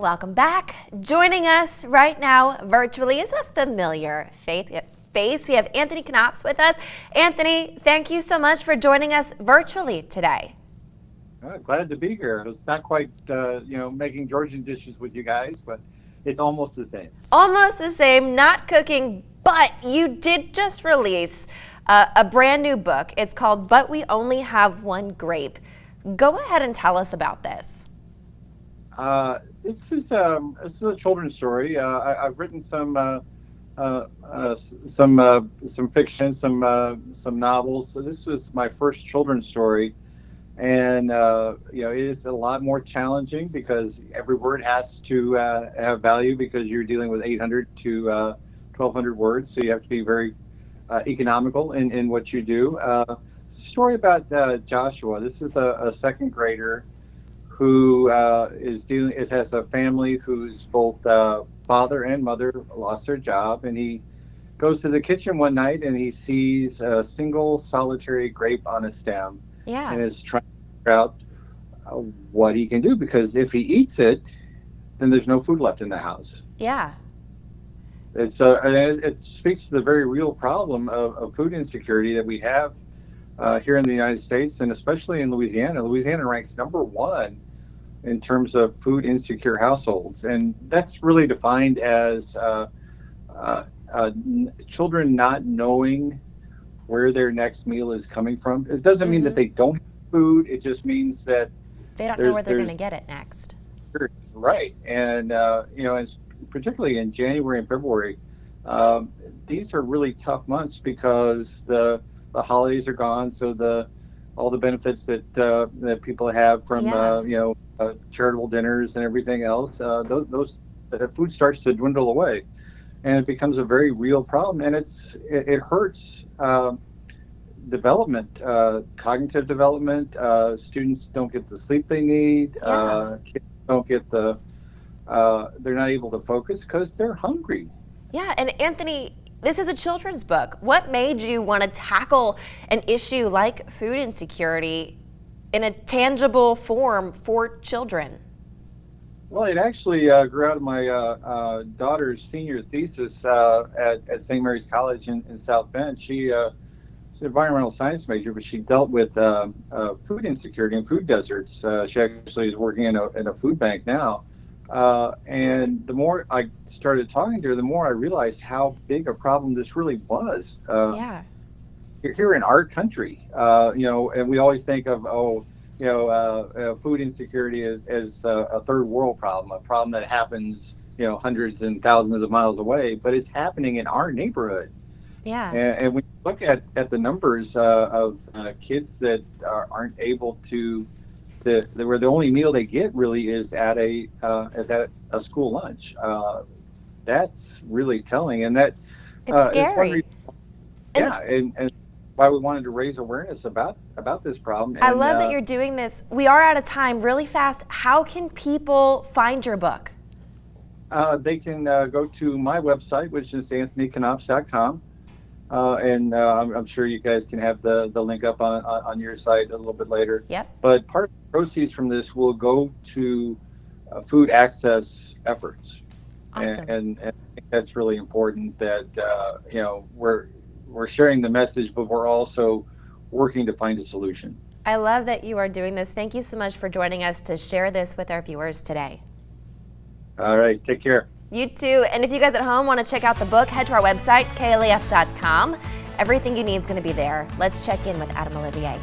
Welcome back. Joining us right now virtually is a familiar face. We have Anthony Knopps with us. Anthony, thank you so much for joining us virtually today. Glad to be here. It's not quite, making Georgian dishes with you guys, but it's almost the same. Almost the same, not cooking, but you did just release a brand new book. It's called But We Only Have One Grape. Go ahead and tell us about this. This is a children's story. I've written some fiction, some novels. So this was my first children's story, and it is a lot more challenging because every word has to have value because you're dealing with 800 to 1,200 words. So you have to be very economical in what you do. It's a story about Joshua. This is a second grader who has a family whose both father and mother lost their job, and he goes to the kitchen one night and he sees a single solitary grape on a stem. Yeah. And is trying to figure out what he can do, because if he eats it, then there's no food left in the house. Yeah. It speaks to the very real problem of food insecurity that we have here in the United States, and especially in Louisiana. Louisiana ranks #1 in terms of food insecure households, and that's really defined as children not knowing where their next meal is coming from. It doesn't mean that they don't have food. It just means that they don't know where they're going to get it next. Right, and particularly in January and February, these are really tough months because the holidays are gone. So all the benefits that people have from charitable dinners and everything else, those food starts to dwindle away, and it becomes a very real problem. And it hurts development, cognitive development. Students don't get the sleep they need. Kids don't get they're not able to focus because they're hungry. Yeah, and Anthony, this is a children's book. What made you want to tackle an issue like food insecurity in a tangible form for children? Well, it actually grew out of my daughter's senior thesis at St. Mary's College in South Bend. She's an environmental science major, but she dealt with food insecurity and food deserts. She actually is working in a food bank now. And the more I started talking to her, the more I realized how big a problem this really was. Here in our country, and we always think of, food insecurity as a third world problem, a problem that happens, hundreds and thousands of miles away, but it's happening in our neighborhood. Yeah. And when you look at the numbers of kids that aren't able to where the only meal they get really is at a school lunch. That's really telling, and that it's scary. And why we wanted to raise awareness about this problem. And I love that you're doing this. We are out of time. Really fast, how can people find your book? They can go to my website, which is anthonyknopps.com. And I'm sure you guys can have the link up on your site a little bit later. Yep. But part of the proceeds from this will go to food access efforts. Awesome. And I think that's really important that, we're sharing the message, but we're also working to find a solution. I love that you are doing this. Thank you so much for joining us to share this with our viewers today. All right. Take care. You too. And if you guys at home want to check out the book, head to our website, klaf.com. Everything you need is going to be there. Let's check in with Adam Olivier.